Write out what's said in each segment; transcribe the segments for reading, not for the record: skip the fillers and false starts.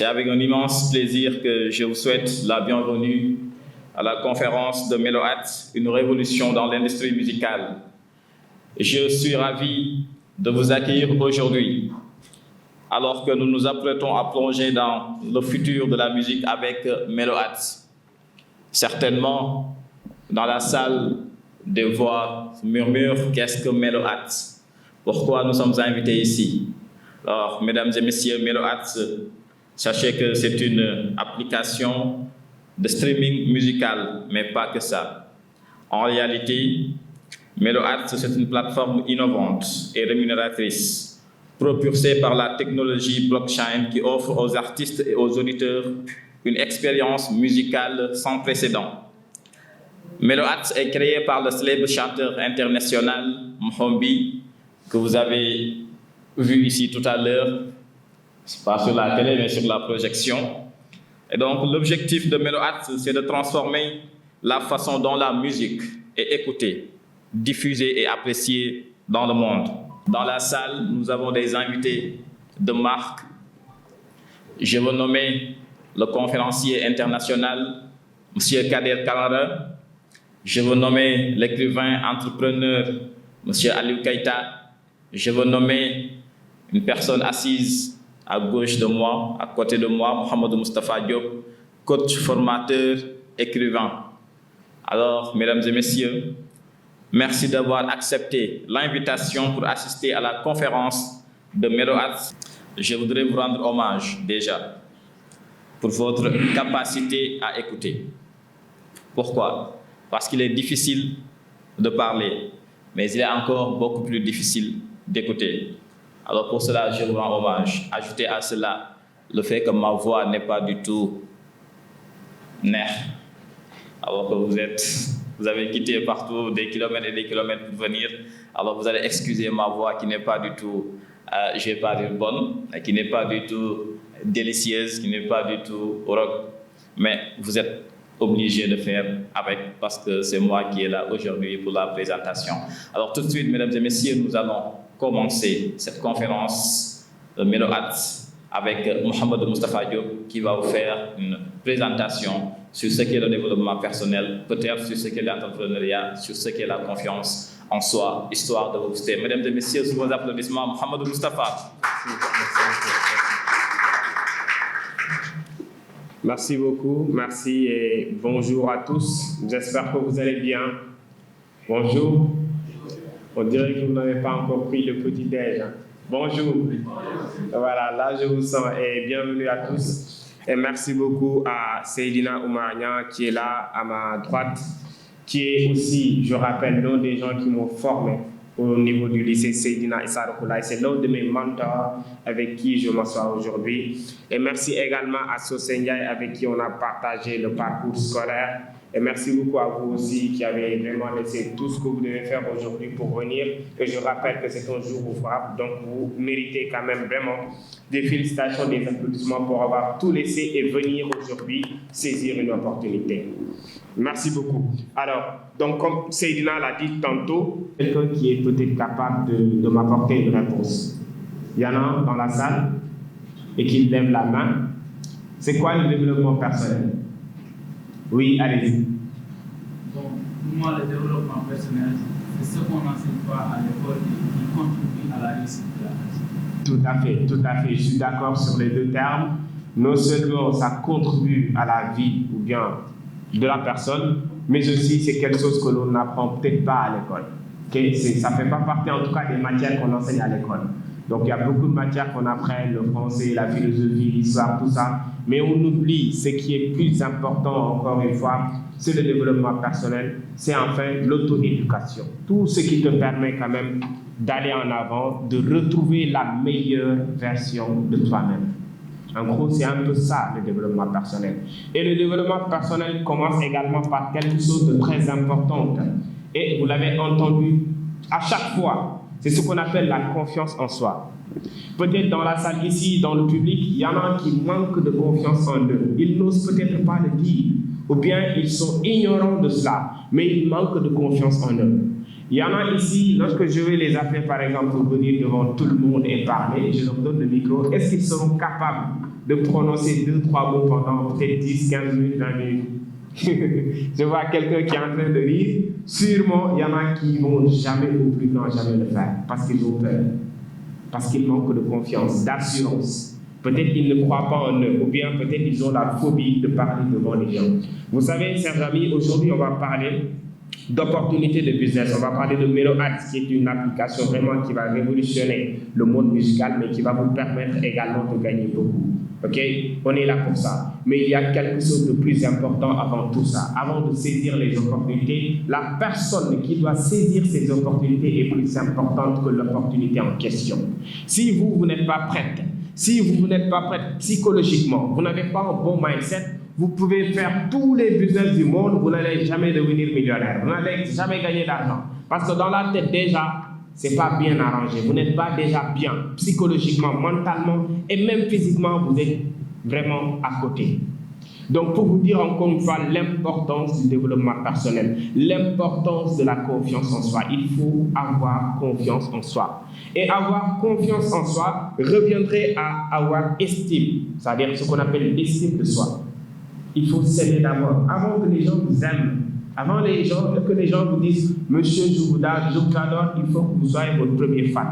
C'est avec un immense plaisir que je vous souhaite la bienvenue à la conférence de Melohat, une révolution dans l'industrie musicale. Je suis ravi de vous accueillir aujourd'hui, alors que nous nous apprêtons à plonger dans le futur de la musique avec Melohat. Certainement, dans la salle, des voix murmurent « Qu'est-ce que Melohat ?» Pourquoi nous sommes invités ici? Alors, mesdames et messieurs, Melohat, sachez que c'est une application de streaming musical, mais pas que ça. En réalité, Melohat, c'est une plateforme innovante et rémunératrice, propulsée par la technologie blockchain qui offre aux artistes et aux auditeurs une expérience musicale sans précédent. Melohat est créé par le célèbre chanteur international Mhombi, que vous avez vu ici tout à l'heure, pas sur la télé, mais sur la projection. Et donc, l'objectif de Melohat, c'est de transformer la façon dont la musique est écoutée, diffusée et appréciée dans le monde. Dans la salle, nous avons des invités de marque. Je veux nommer le conférencier international, M. Kader Kamara. Je veux nommer l'écrivain entrepreneur, M. Aliou Keïta. Je veux nommer une personne assise à gauche de moi, à côté de moi, Mohamed Moustapha Diop, coach, formateur, écrivain. Alors, mesdames et messieurs, merci d'avoir accepté l'invitation pour assister à la conférence de Melohat. Je voudrais vous rendre hommage déjà pour votre capacité à écouter. Pourquoi? Parce qu'il est difficile de parler, mais il est encore beaucoup plus difficile d'écouter. Alors pour cela, je vous rends hommage. Ajoutez à cela le fait que ma voix n'est pas du tout nette, alors que vous avez quitté partout des kilomètres et des kilomètres pour venir. Alors vous allez excuser ma voix qui n'est pas du tout, je vais pas dire bonne, qui n'est pas du tout délicieuse, qui n'est pas du tout rock, mais vous êtes obligé de faire avec, parce que c'est moi qui est là aujourd'hui pour la présentation. Alors tout de suite, mesdames et messieurs, nous allons commencer cette conférence de Melohat avec Mohamed Moustapha Diop qui va vous faire une présentation sur ce qu'est le développement personnel, peut-être sur ce qu'est l'entrepreneuriat, sur ce qu'est la confiance en soi, histoire de vous booster. Mesdames et messieurs, sous vos applaudissements, Mohamed Moustapha. Merci beaucoup, merci et bonjour à tous. J'espère que vous allez bien. Bonjour. On dirait que vous n'avez pas encore pris le petit-déj. Bonjour. Voilà, là je vous sens et bienvenue à tous. Et merci beaucoup à Seydina Oumarnia qui est là à ma droite, qui est aussi, je rappelle, l'un des gens qui m'ont formé au niveau du lycée Seydina Issa Rouhou Laye. C'est l'un de mes mentors avec qui je m'assois aujourd'hui. Et merci également à Sosé Ndiaye avec qui on a partagé le parcours scolaire. Et merci beaucoup à vous aussi qui avez vraiment laissé tout ce que vous devez faire aujourd'hui pour venir. Et je rappelle que c'est un jour ouvrable, donc vous méritez quand même vraiment des félicitations, des applaudissements pour avoir tout laissé et venir aujourd'hui saisir une opportunité. Merci beaucoup. Alors, donc comme Seydina l'a dit tantôt, quelqu'un qui est peut-être capable de m'apporter une réponse. Il y en a dans la salle et qui lève la main. C'est quoi le développement personnel? Oui, allez-y. Donc, pour moi, le développement personnel, c'est ce qu'on n'enseigne pas à l'école et qui contribue à la réussite de la personne. Tout à fait. Je suis d'accord sur les deux termes. Non seulement ça contribue à la vie ou bien de la personne, mais aussi c'est quelque chose que l'on n'apprend peut-être pas à l'école. Okay? Ça ne fait pas partie en tout cas des matières qu'on enseigne à l'école. Donc il y a beaucoup de matières qu'on apprend, le français, la philosophie, l'histoire, tout ça. Mais on oublie ce qui est plus important, encore une fois, c'est le développement personnel, c'est enfin l'auto-éducation. Tout ce qui te permet quand même d'aller en avant, de retrouver la meilleure version de toi-même. En gros, c'est un peu ça, le développement personnel. Et le développement personnel commence également par quelque chose de très important. Et vous l'avez entendu à chaque fois, c'est ce qu'on appelle la confiance en soi. Peut-être dans la salle ici, dans le public, il y en a qui manquent de confiance en eux. Ils n'osent peut-être pas le dire, ou bien ils sont ignorants de cela, mais ils manquent de confiance en eux. Il y en a ici, lorsque je vais les appeler par exemple pour venir devant tout le monde et parler, je leur donne le micro, est-ce qu'ils seront capables de prononcer 2-3 mots pendant peut-être 10, 15 minutes, 20 minutes. Je vois quelqu'un qui est en train de rire. Sûrement, il y en a qui ne vont jamais ou plus non jamais le faire parce qu'ils ont peur, parce qu'ils manquent de confiance, d'assurance. Peut-être qu'ils ne croient pas en eux, ou bien peut-être qu'ils ont la phobie de parler devant les gens. Vous savez, chers amis, aujourd'hui, on va parler d'opportunités de business. On va parler de MeloAds, qui est une application vraiment qui va révolutionner le monde musical, mais qui va vous permettre également de gagner beaucoup. Ok? On est là pour ça. Mais il y a quelque chose de plus important avant tout ça. Avant de saisir les opportunités, la personne qui doit saisir ces opportunités est plus importante que l'opportunité en question. Si vous n'êtes pas prête, si vous n'êtes pas prête psychologiquement, vous n'avez pas un bon mindset, vous pouvez faire tous les business du monde, vous n'allez jamais devenir millionnaire, vous n'allez jamais gagner d'argent. Parce que dans la tête déjà, c'est pas bien arrangé. Vous n'êtes pas déjà bien psychologiquement, mentalement et même physiquement, vous êtes vraiment à côté. Donc, pour vous dire encore une fois l'importance du développement personnel, l'importance de la confiance en soi, il faut avoir confiance en soi. Et avoir confiance en soi reviendrait à avoir estime, c'est-à-dire ce qu'on appelle l'estime de soi. Il faut s'aimer d'abord, avant que les gens vous aiment, avant que les gens vous disent « Monsieur, je vous adore », il faut que vous soyez votre premier fan.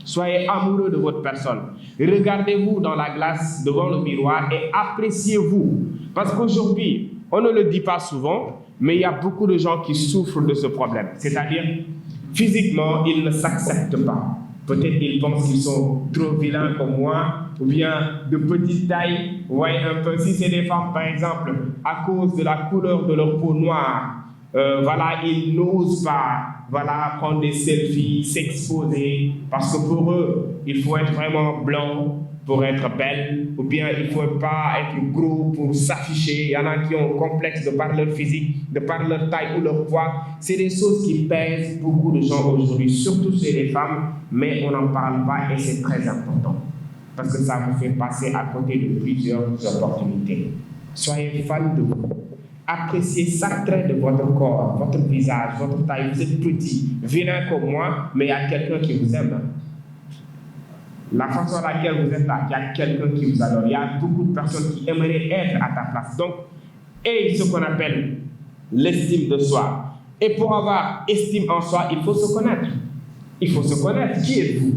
Soyez amoureux de votre personne. Regardez-vous dans la glace, devant le miroir et appréciez-vous. Parce qu'aujourd'hui, on ne le dit pas souvent, mais il y a beaucoup de gens qui souffrent de ce problème. C'est-à-dire, physiquement, ils ne s'acceptent pas. Peut-être qu'ils pensent qu'ils sont trop vilains comme moi, ou bien de petite taille. Vous voyez un peu, si c'est des femmes, par exemple, à cause de la couleur de leur peau noire, ils n'osent pas prendre des selfies, s'exposer, parce que pour eux, il faut être vraiment blanc pour être belle, ou bien il ne faut pas être gros pour s'afficher. Il y en a qui ont un complexe de par leur physique, de par leur taille ou leur poids. C'est des choses qui pèsent beaucoup de gens aujourd'hui, surtout chez les femmes, mais on n'en parle pas et c'est très important, parce que ça vous fait passer à côté de plusieurs opportunités. Soyez fan de vous. Appréciez chaque trait de votre corps, votre visage, votre taille. Vous êtes petit, vilain comme moi, mais il y a quelqu'un qui vous aime. La façon à laquelle vous êtes là, il y a quelqu'un qui vous adore. Il y a beaucoup de personnes qui aimeraient être à ta place. Donc, ayez ce qu'on appelle l'estime de soi. Et pour avoir estime en soi, il faut se connaître. Il faut se connaître. Qui êtes-vous?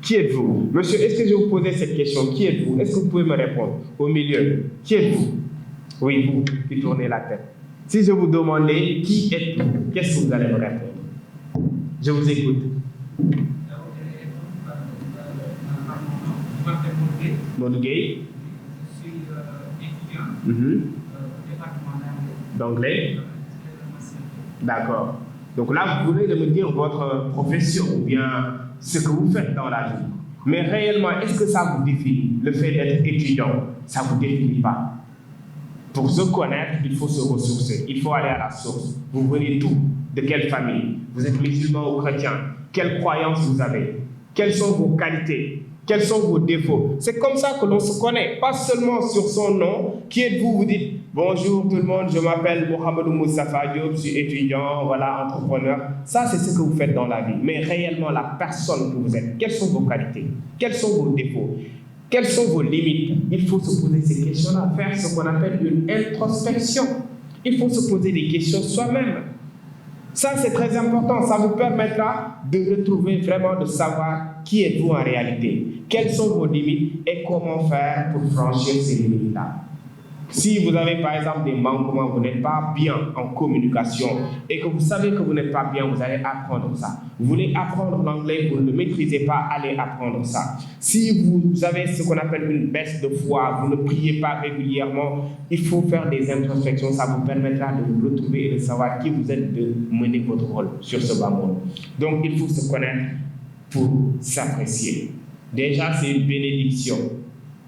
Qui êtes-vous? Monsieur, est-ce que je vais vous poser cette question? Qui êtes-vous? Est-ce que vous pouvez me répondre? Au milieu. Qui êtes-vous? Oui, vous qui tournez la tête. Si je vous demandais qui êtes-vous, qu'est-ce que vous allez me répondre? Je vous écoute. Modou Gueye. Je suis étudiant département d'anglais. D'accord. Donc là, vous venez de me dire votre profession ou bien ce que vous faites dans la vie. Mais réellement, est-ce que ça vous définit? Le fait d'être étudiant, ça ne vous définit pas. Pour se connaître, il faut se ressourcer. Il faut aller à la source. Vous venez d'où? De quelle famille? Vous êtes musulman ou chrétien? Quelles croyances vous avez? Quelles sont vos qualités? Quels sont vos défauts? C'est comme ça que l'on se connaît, pas seulement sur son nom. Qui êtes-vous? Vous dites bonjour tout le monde, je m'appelle Mohamedou Moustapha Diop, je suis étudiant, entrepreneur. Ça, c'est ce que vous faites dans la vie. Mais réellement, la personne que vous êtes, quelles sont vos qualités? Quels sont vos défauts? Quelles sont vos limites? Il faut se poser ces questions-là, faire ce qu'on appelle une introspection. Il faut se poser des questions soi-même. Ça, c'est très important. Ça vous permettra de retrouver vraiment, de savoir qui êtes-vous en réalité, quelles sont vos limites et comment faire pour franchir ces limites-là. Si vous avez par exemple des manquements, vous n'êtes pas bien en communication et que vous savez que vous n'êtes pas bien, vous allez apprendre ça. Vous voulez apprendre l'anglais, vous ne le maîtrisez pas, allez apprendre ça. Si vous avez ce qu'on appelle une baisse de foi, vous ne priez pas régulièrement, il faut faire des introspections, ça vous permettra de vous retrouver et de savoir qui vous êtes, de mener votre rôle sur ce bas monde. Donc il faut se connaître pour s'apprécier. Déjà, c'est une bénédiction,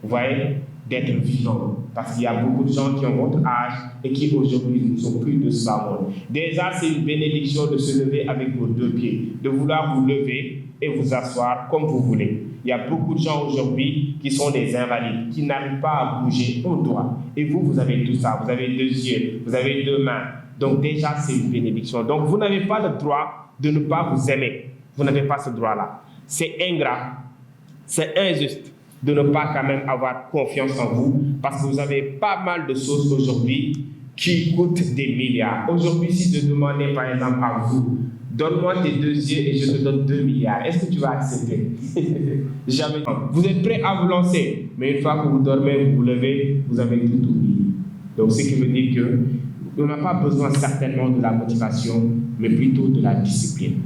vous voyez, d'être vivant. Parce qu'il y a beaucoup de gens qui ont votre âge et qui aujourd'hui ne sont plus de ce monde. Déjà, c'est une bénédiction de se lever avec vos deux pieds, de vouloir vous lever et vous asseoir comme vous voulez. Il y a beaucoup de gens aujourd'hui qui sont des invalides, qui n'arrivent pas à bouger au doigt. Et vous, vous avez tout ça. Vous avez deux yeux, vous avez deux mains. Donc déjà, c'est une bénédiction. Donc vous n'avez pas le droit de ne pas vous aimer. Vous n'avez pas ce droit-là. C'est ingrat, c'est injuste. de ne pas quand même avoir confiance en vous, parce que vous avez pas mal de choses aujourd'hui qui coûtent des milliards. Aujourd'hui, si je demandais par exemple à vous, donne-moi tes 2 yeux et je te donne 2 milliards, est-ce que tu vas accepter? Jamais. Vous êtes prêt à vous lancer, mais une fois que vous dormez, vous vous levez, vous avez tout oublié. Donc, ce qui veut dire que on n'a pas besoin certainement de la motivation, mais plutôt de la discipline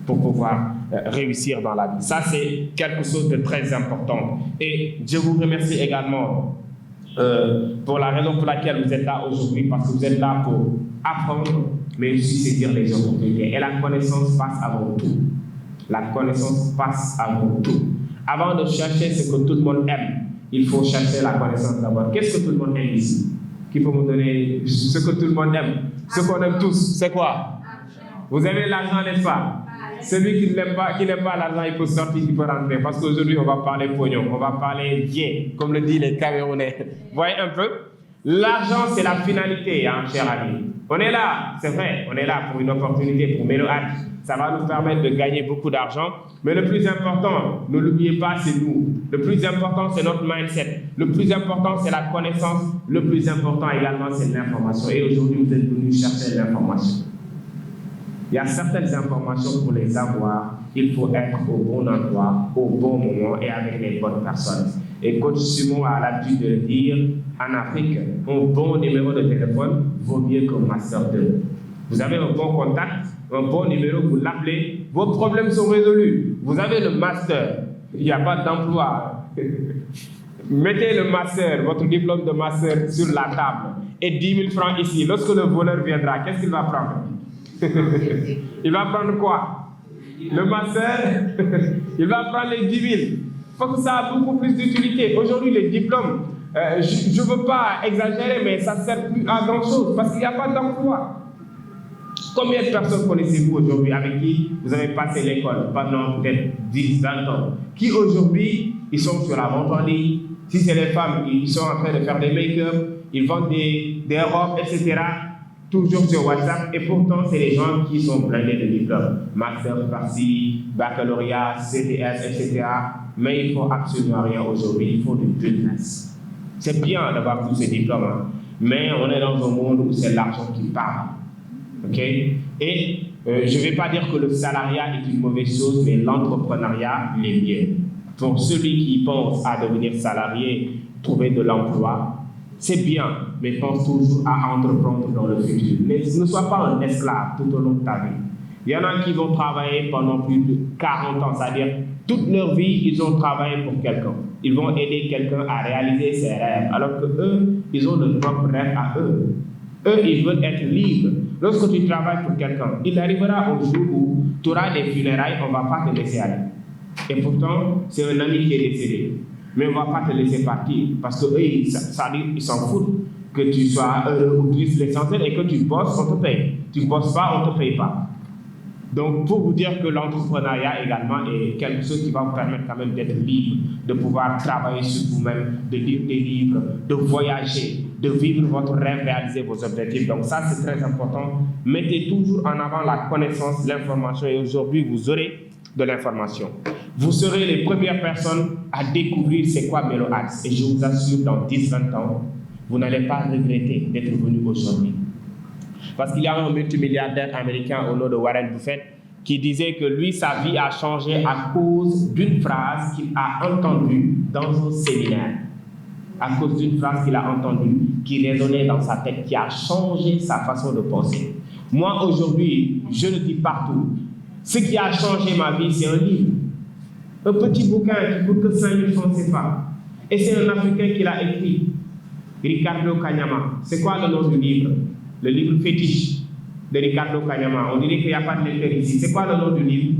pour pouvoir réussir dans la vie. Ça, c'est quelque chose de très important. Et je vous remercie également pour la raison pour laquelle vous êtes là aujourd'hui, parce que vous êtes là pour apprendre, mais aussi saisir les opportunités. Et la connaissance passe avant tout. La connaissance passe avant tout. Avant de chercher ce que tout le monde aime, il faut chercher la connaissance d'abord. Qu'est-ce que tout le monde aime ici? Qui peut me donner ce que tout le monde aime? Ce qu'on aime tous, c'est quoi? Vous aimez l'argent, n'est-ce pas? Celui qui n'aime pas l'argent, il peut sortir, il peut rentrer. Parce qu'aujourd'hui, on va parler pognon, on va parler bien, comme le disent les Camerounais. Vous voyez un peu? L'argent, c'est la finalité, hein, cher ami. On est là, c'est vrai, on est là pour une opportunité, pour Melo-Art. Ça va nous permettre de gagner beaucoup d'argent. Mais le plus important, ne l'oubliez pas, c'est nous. Le plus important, c'est notre mindset. Le plus important, c'est la connaissance. Le plus important également, c'est l'information. Et aujourd'hui, vous êtes venus chercher l'information. Il y a certaines informations, pour les avoir, il faut être au bon endroit, au bon moment et avec les bonnes personnes. Et Coach Simon a l'habitude de le dire, en Afrique, un bon numéro de téléphone vaut mieux qu'un master 2. Vous avez un bon contact, un bon numéro, vous l'appelez, vos problèmes sont résolus. Vous avez le master, il n'y a pas d'emploi. Mettez le master, votre diplôme de master sur la table et 10 000 francs ici. Lorsque le voleur viendra, qu'est-ce qu'il va prendre? Il va prendre quoi? Le master, il va prendre les 10 000. Il faut que ça a beaucoup plus d'utilité. Aujourd'hui, les diplômes, je ne veux pas exagérer, mais ça ne sert plus à grand-chose parce qu'il n'y a pas d'emploi. Combien de personnes connaissez-vous aujourd'hui avec qui vous avez passé l'école pendant peut-être 10, 20 ans, qui aujourd'hui, ils sont sur la vente en ligne? Si c'est les femmes, ils sont en train de faire des make-up, ils vendent des robes, etc. Toujours sur WhatsApp, et pourtant, c'est les gens qui sont blindés de diplômes. Master par-ci, baccalauréat, CDS, etc. Mais il ne faut absolument rien aujourd'hui, il faut du business. C'est bien d'avoir tous ces diplômes, hein, mais on est dans un monde où c'est l'argent qui parle. Okay? Et je ne vais pas dire que le salariat est une mauvaise chose, mais l'entrepreneuriat l'est mieux. Pour celui qui pense à devenir salarié, trouver de l'emploi, c'est bien, mais pense toujours à entreprendre dans le futur. Ne sois pas un esclave tout au long de ta vie. Il y en a qui vont travailler pendant plus de 40 ans, c'est-à-dire toute leur vie, ils ont travaillé pour quelqu'un. Ils vont aider quelqu'un à réaliser ses rêves, alors que eux, ils ont leurs propres rêves à eux. Eux, ils veulent être libres. Lorsque tu travailles pour quelqu'un, il arrivera un jour où tu auras des funérailles, on ne va pas te laisser aller. Et pourtant, c'est un ami qui est décédé. Mais on ne va pas te laisser partir parce qu'eux, ils s'en foutent que tu sois heureux ou triste. L'essentiel est que tu bosses, on te paye. Tu ne bosses pas, on ne te paye pas. Donc, pour vous dire que l'entrepreneuriat également est quelque chose qui va vous permettre quand même d'être libre, de pouvoir travailler sur vous-même, de lire des livres, de voyager, de vivre votre rêve, réaliser vos objectifs. Donc ça, c'est très important. Mettez toujours en avant la connaissance, l'information, et aujourd'hui, vous aurez de l'information. Vous serez les premières personnes à découvrir c'est quoi Melo-Art. Et je vous assure, dans 10-20 ans, vous n'allez pas regretter d'être venu aujourd'hui. Parce qu'il y a un multimilliardaire américain au nom de Warren Buffett qui disait que lui, sa vie a changé à cause d'une phrase qu'il a entendue dans un séminaire. À cause d'une phrase qu'il a entendue, qui résonnait dans sa tête, qui a changé sa façon de penser. Moi, aujourd'hui, je le dis partout, ce qui a changé ma vie, c'est un livre. Un petit bouquin qui coûte que 5 000 francs CFA. Et c'est un Africain qui l'a écrit, Ricardo Kanyama. C'est quoi le nom du livre? Le livre fétiche de Ricardo Kanyama. On dirait qu'il n'y a pas de lecteur ici. C'est quoi le nom du livre?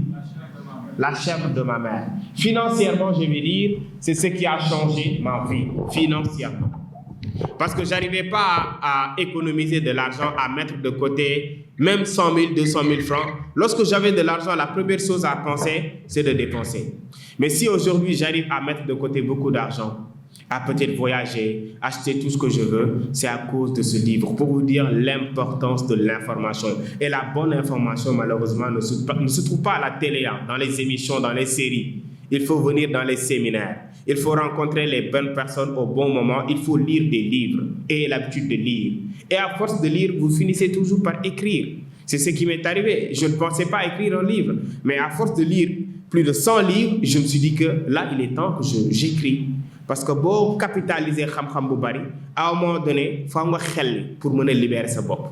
La chèvre de ma mère. Financièrement, je vais dire, c'est ce qui a changé ma vie, financièrement. Parce que je n'arrivais pas à économiser de l'argent, à mettre de côté même 100 000, 200 000 francs. Lorsque j'avais de l'argent, la première chose à penser, c'est de dépenser. Mais si aujourd'hui, j'arrive à mettre de côté beaucoup d'argent, à peut-être voyager, acheter tout ce que je veux, c'est à cause de ce livre, pour vous dire l'importance de l'information. Et la bonne information, malheureusement, ne se trouve pas à la télé, hein, dans les émissions, dans les séries. il faut venir dans les séminaires, il faut rencontrer les bonnes personnes au bon moment, il faut lire des livres, ayez l'habitude de lire. Et à force de lire, vous finissez toujours par écrire. C'est ce qui m'est arrivé. Je ne pensais pas écrire un livre, mais à force de lire plus de 100 livres, je me suis dit que là, il est temps que j'écris. Parce que pour capitaliser xam-xam bu bari, à un moment donné, il faut nga xel pour mener libérer sa bopp.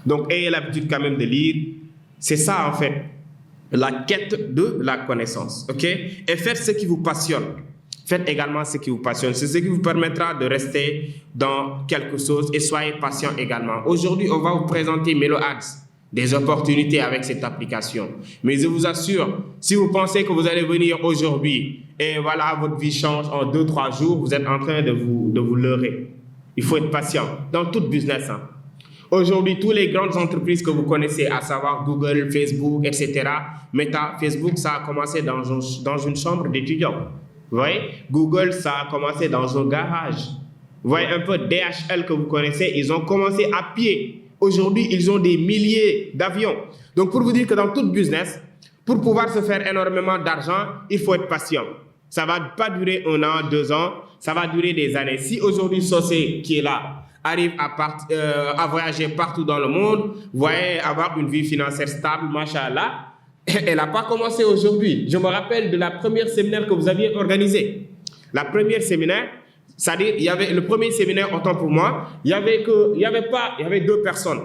Donc, ayez l'habitude quand même de lire. C'est ça, en fait, la quête de la connaissance. OK? Et faites ce qui vous passionne. Faites également ce qui vous passionne. C'est ce qui vous permettra de rester dans quelque chose et soyez patient également. Aujourd'hui, on va vous présenter MeloAds, des opportunités avec cette application. Mais je vous assure, si vous pensez que vous allez venir aujourd'hui et voilà, votre vie change en 2-3 jours, vous êtes en train de vous leurrer. Il faut être patient dans tout business. Hein. Aujourd'hui, toutes les grandes entreprises que vous connaissez, à savoir Google, Facebook, etc., Meta, Facebook, ça a commencé dans une chambre d'étudiants. Vous voyez, Google, ça a commencé dans un garage. Vous voyez un peu DHL que vous connaissez, ils ont commencé à pied. Aujourd'hui, ils ont des milliers d'avions. Donc, pour vous dire que dans tout business, pour pouvoir se faire énormément d'argent, il faut être patient. Ça ne va pas durer 1 an, 2 ans, ça va durer des années. Si aujourd'hui, Socé, qui est là, arrive à voyager partout dans le monde, vous voyez, avoir une vie financière stable, machallah, elle n'a pas commencé aujourd'hui. Je me rappelle de la première séminaire que vous aviez organisée. La première séminaire, c'est-à-dire, il y avait le premier séminaire, autant pour moi, il y avait 2 personnes.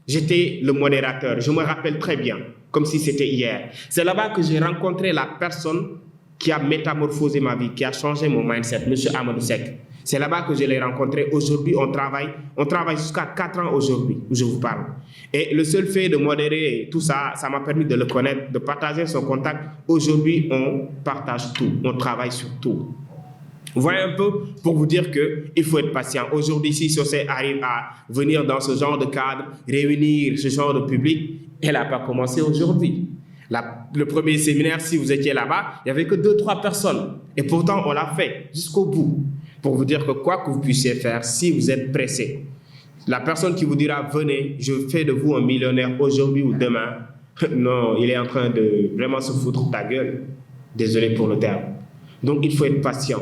J'étais le modérateur, je me rappelle très bien, comme si c'était hier. C'est là-bas que j'ai rencontré la personne qui a métamorphosé ma vie, qui a changé mon mindset, M. Amadou Seck. C'est là-bas que je l'ai rencontré. Aujourd'hui, on travaille jusqu'à 4 ans aujourd'hui, où je vous parle. Et le seul fait de modérer tout ça, ça m'a permis de le connaître, de partager son contact. Aujourd'hui, on partage tout, on travaille sur tout. Vous voyez un peu, pour vous dire qu'il faut être patient. Aujourd'hui, si Socé arrive à venir dans ce genre de cadre, réunir ce genre de public, elle n'a pas commencé aujourd'hui. Le premier séminaire, si vous étiez là-bas, il n'y avait que 2-3 personnes. Et pourtant, on l'a fait jusqu'au bout. Pour vous dire que quoi que vous puissiez faire, si vous êtes pressé, la personne qui vous dira « Venez, je fais de vous un millionnaire aujourd'hui ou demain », non, il est en train de vraiment se foutre ta gueule. Désolé pour le terme. Donc, il faut être patient.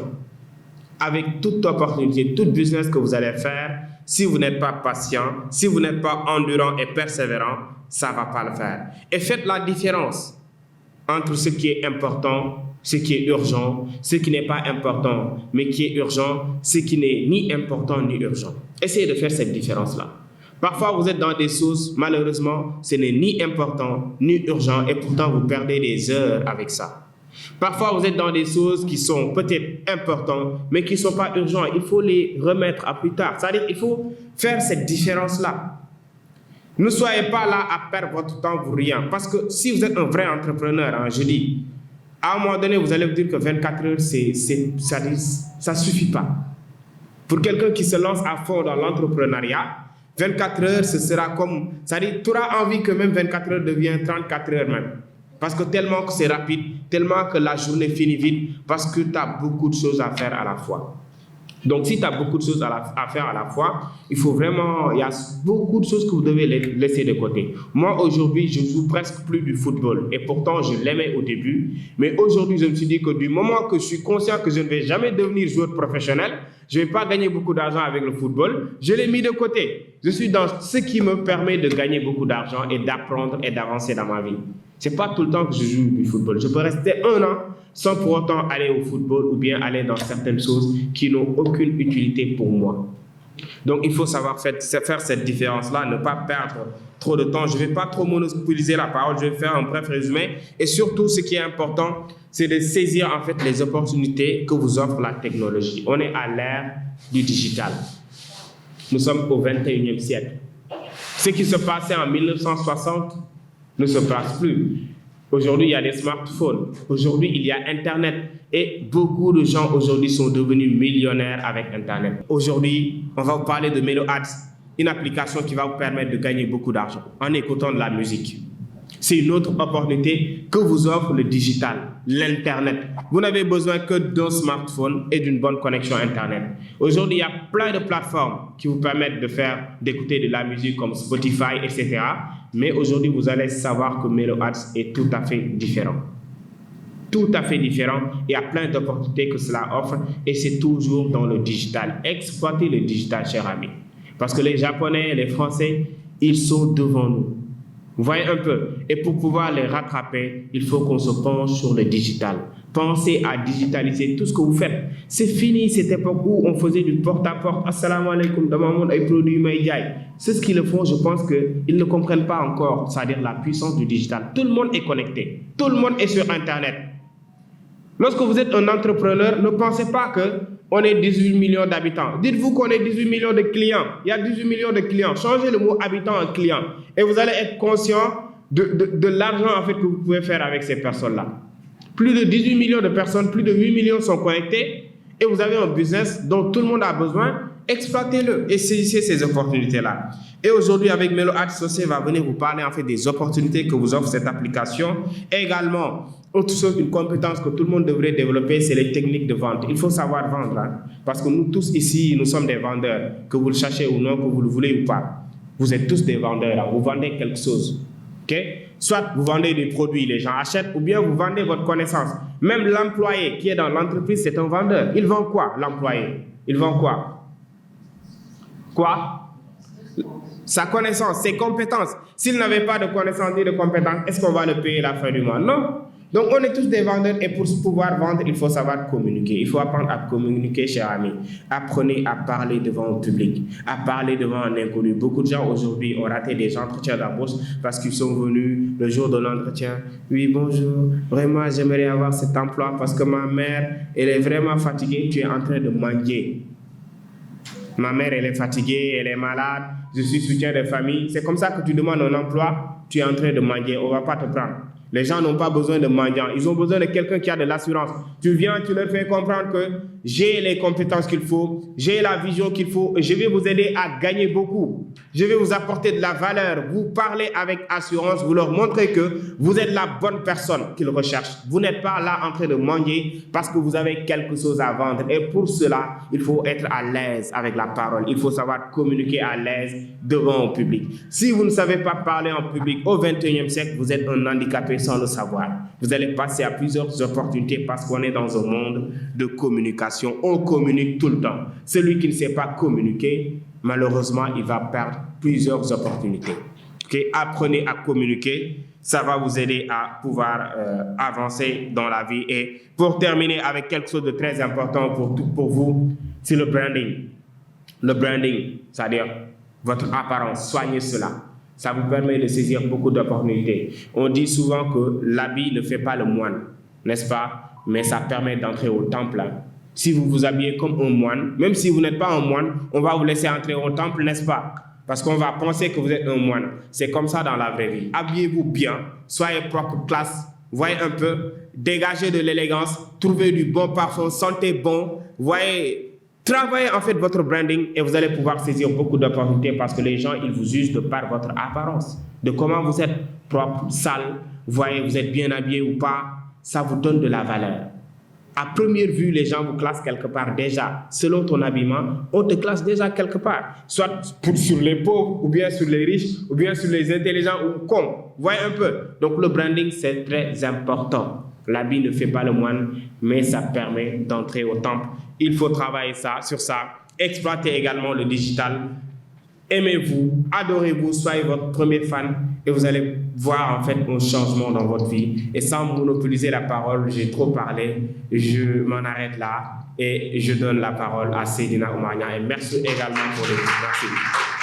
Avec toute opportunité, tout business que vous allez faire, si vous n'êtes pas patient, si vous n'êtes pas endurant et persévérant, ça ne va pas le faire. Et faites la différence entre ce qui est important, ce qui est urgent, ce qui n'est pas important, mais qui est urgent, ce qui n'est ni important ni urgent. Essayez de faire cette différence-là. Parfois, vous êtes dans des choses, malheureusement, ce n'est ni important ni urgent et pourtant vous perdez des heures avec ça. Parfois, vous êtes dans des choses qui sont peut-être importantes, mais qui ne sont pas urgentes. Il faut les remettre à plus tard. C'est-à-dire qu'il faut faire cette différence-là. Ne soyez pas là à perdre votre temps pour rien. Parce que si vous êtes un vrai entrepreneur, hein, je dis, à un moment donné, vous allez vous dire que 24 heures, ça ne suffit pas. Pour quelqu'un qui se lance à fond dans l'entrepreneuriat, 24 heures, ce sera comme... C'est-à-dire, tu auras envie que même 24 heures devienne 34 heures même. Parce que tellement que c'est rapide, tellement que la journée finit vite, parce que tu as beaucoup de choses à faire à la fois. Donc, si tu as beaucoup de choses à faire à la fois, il faut vraiment... Il y a beaucoup de choses que vous devez laisser de côté. Moi, aujourd'hui, je ne joue presque plus du football. Et pourtant, je l'aimais au début. Mais aujourd'hui, je me suis dit que du moment que je suis conscient que je ne vais jamais devenir joueur professionnel, je ne vais pas gagner beaucoup d'argent avec le football, je l'ai mis de côté. Je suis dans ce qui me permet de gagner beaucoup d'argent et d'apprendre et d'avancer dans ma vie. Ce n'est pas tout le temps que je joue du football. Je peux rester 1 an sans pour autant aller au football ou bien aller dans certaines choses qui n'ont aucune utilité pour moi. Donc, il faut savoir faire cette différence-là, ne pas perdre trop de temps. Je ne vais pas trop monopoliser la parole, je vais faire un bref résumé. Et surtout, ce qui est important, c'est de saisir en fait les opportunités que vous offre la technologie. On est à l'ère du digital. Nous sommes au 21e siècle. Ce qui se passait en 1960 ne se passe plus. Aujourd'hui, il y a des smartphones. Aujourd'hui, il y a Internet. Et beaucoup de gens aujourd'hui sont devenus millionnaires avec Internet. Aujourd'hui, on va vous parler de MeloAds, une application qui va vous permettre de gagner beaucoup d'argent en écoutant de la musique. C'est une autre opportunité que vous offre le digital, l'Internet. Vous n'avez besoin que d'un smartphone et d'une bonne connexion Internet. Aujourd'hui, il y a plein de plateformes qui vous permettent d'écouter de la musique comme Spotify, etc. Mais aujourd'hui, vous allez savoir que MeloAds est tout à fait différent. tout à fait différent. Il y a plein d'opportunités que cela offre et c'est toujours dans le digital. Exploitez le digital, chers amis. Parce que les Japonais et les Français, ils sont devant nous. Vous voyez un peu. Et pour pouvoir les rattraper, il faut qu'on se penche sur le digital. Pensez à digitaliser tout ce que vous faites. C'est fini cette époque où on faisait du porte-à-porte. Assalamu alaikum, dans mon monde, et produits Maïdiaï. C'est ce qu'ils le font, je pense qu'ils ne comprennent pas encore, c'est-à-dire la puissance du digital. Tout le monde est connecté. Tout le monde est sur Internet. Lorsque vous êtes un entrepreneur, ne pensez pas qu'on est 18 millions d'habitants. Dites-vous qu'on est 18 millions de clients. Il y a 18 millions de clients. Changez le mot habitant en client. Et vous allez être conscient de l'argent en fait, que vous pouvez faire avec ces personnes-là. Plus de 18 millions de personnes, plus de 8 millions sont connectés. Et vous avez un business dont tout le monde a besoin. Exploitez-le et saisissez ces opportunités-là. Et aujourd'hui, avec Melo Associé, va venir vous parler en fait des opportunités que vous offre cette application. Et également, autre chose, une compétence que tout le monde devrait développer, c'est les techniques de vente. Il faut savoir vendre, hein, parce que nous tous ici, nous sommes des vendeurs, que vous le cherchez ou non, que vous le voulez ou pas. Vous êtes tous des vendeurs, hein, vous vendez quelque chose. Okay? Soit vous vendez des produits, les gens achètent, ou bien vous vendez votre connaissance. Même l'employé qui est dans l'entreprise, c'est un vendeur. Il vend quoi, l'employé? Il vend quoi? Quoi? Sa connaissance, ses compétences. S'il n'avait pas de connaissances ni de compétences, est-ce qu'on va le payer à la fin du mois? Non. Donc, on est tous des vendeurs et pour pouvoir vendre, il faut savoir communiquer. Il faut apprendre à communiquer, chers amis. Apprenez à parler devant un public, à parler devant un inconnu. Beaucoup de gens aujourd'hui ont raté des entretiens d'embauche parce qu'ils sont venus le jour de l'entretien. Oui, bonjour. Vraiment, j'aimerais avoir cet emploi parce que ma mère, elle est vraiment fatiguée. Tu es en train de mendier. Ma mère, elle est fatiguée, elle est malade. Je suis soutien de famille. C'est comme ça que tu demandes un emploi. Tu es en train de mendier. On ne va pas te prendre. Les gens n'ont pas besoin de mendiants. Ils ont besoin de quelqu'un qui a de l'assurance. Tu viens, tu leur fais comprendre que j'ai les compétences qu'il faut, j'ai la vision qu'il faut, et je vais vous aider à gagner beaucoup. Je vais vous apporter de la valeur. Vous parlez avec assurance, vous leur montrez que vous êtes la bonne personne qu'ils recherchent. Vous n'êtes pas là en train de mendier parce que vous avez quelque chose à vendre. Et pour cela, il faut être à l'aise avec la parole. Il faut savoir communiquer à l'aise devant un public. Si vous ne savez pas parler en public au 21e siècle, vous êtes un handicapé sans le savoir. Vous allez passer à plusieurs opportunités parce qu'on est dans un monde de communication. On communique tout le temps. Celui qui ne sait pas communiquer, malheureusement, il va perdre plusieurs opportunités. Okay? Apprenez à communiquer. Ça va vous aider à pouvoir avancer dans la vie. Et pour terminer avec quelque chose de très important pour vous, c'est le branding. Le branding, c'est-à-dire votre apparence. Soignez cela. Ça vous permet de saisir beaucoup d'opportunités. On dit souvent que l'habit ne fait pas le moine, n'est-ce pas? Mais ça permet d'entrer au temple. Si vous vous habillez comme un moine, même si vous n'êtes pas un moine, on va vous laisser entrer au temple, n'est-ce pas? Parce qu'on va penser que vous êtes un moine. C'est comme ça dans la vraie vie. Habillez-vous bien, soyez propre, classe, voyez un peu, dégagez de l'élégance, trouvez du bon parfum, sentez bon, voyez... Travaillez en fait votre branding et vous allez pouvoir saisir beaucoup d'opportunités parce que les gens, ils vous jugent de par votre apparence, de comment vous êtes propre, sale, voyez, vous êtes bien habillé ou pas, ça vous donne de la valeur. À première vue, les gens vous classent quelque part déjà. Selon ton habillement, on te classe déjà quelque part. Soit sur les pauvres, ou bien sur les riches, ou bien sur les intelligents ou cons. Voyez un peu. Donc le branding, c'est très important. L'habit ne fait pas le moine, mais ça permet d'entrer au temple. Il faut travailler sur ça. Exploitez également le digital. Aimez-vous, adorez-vous, soyez votre premier fan et vous allez voir en fait un changement dans votre vie. Et sans monopoliser la parole, j'ai trop parlé, je m'en arrête là et je donne la parole à Seydina Oumar Niang. Et merci également pour les merci.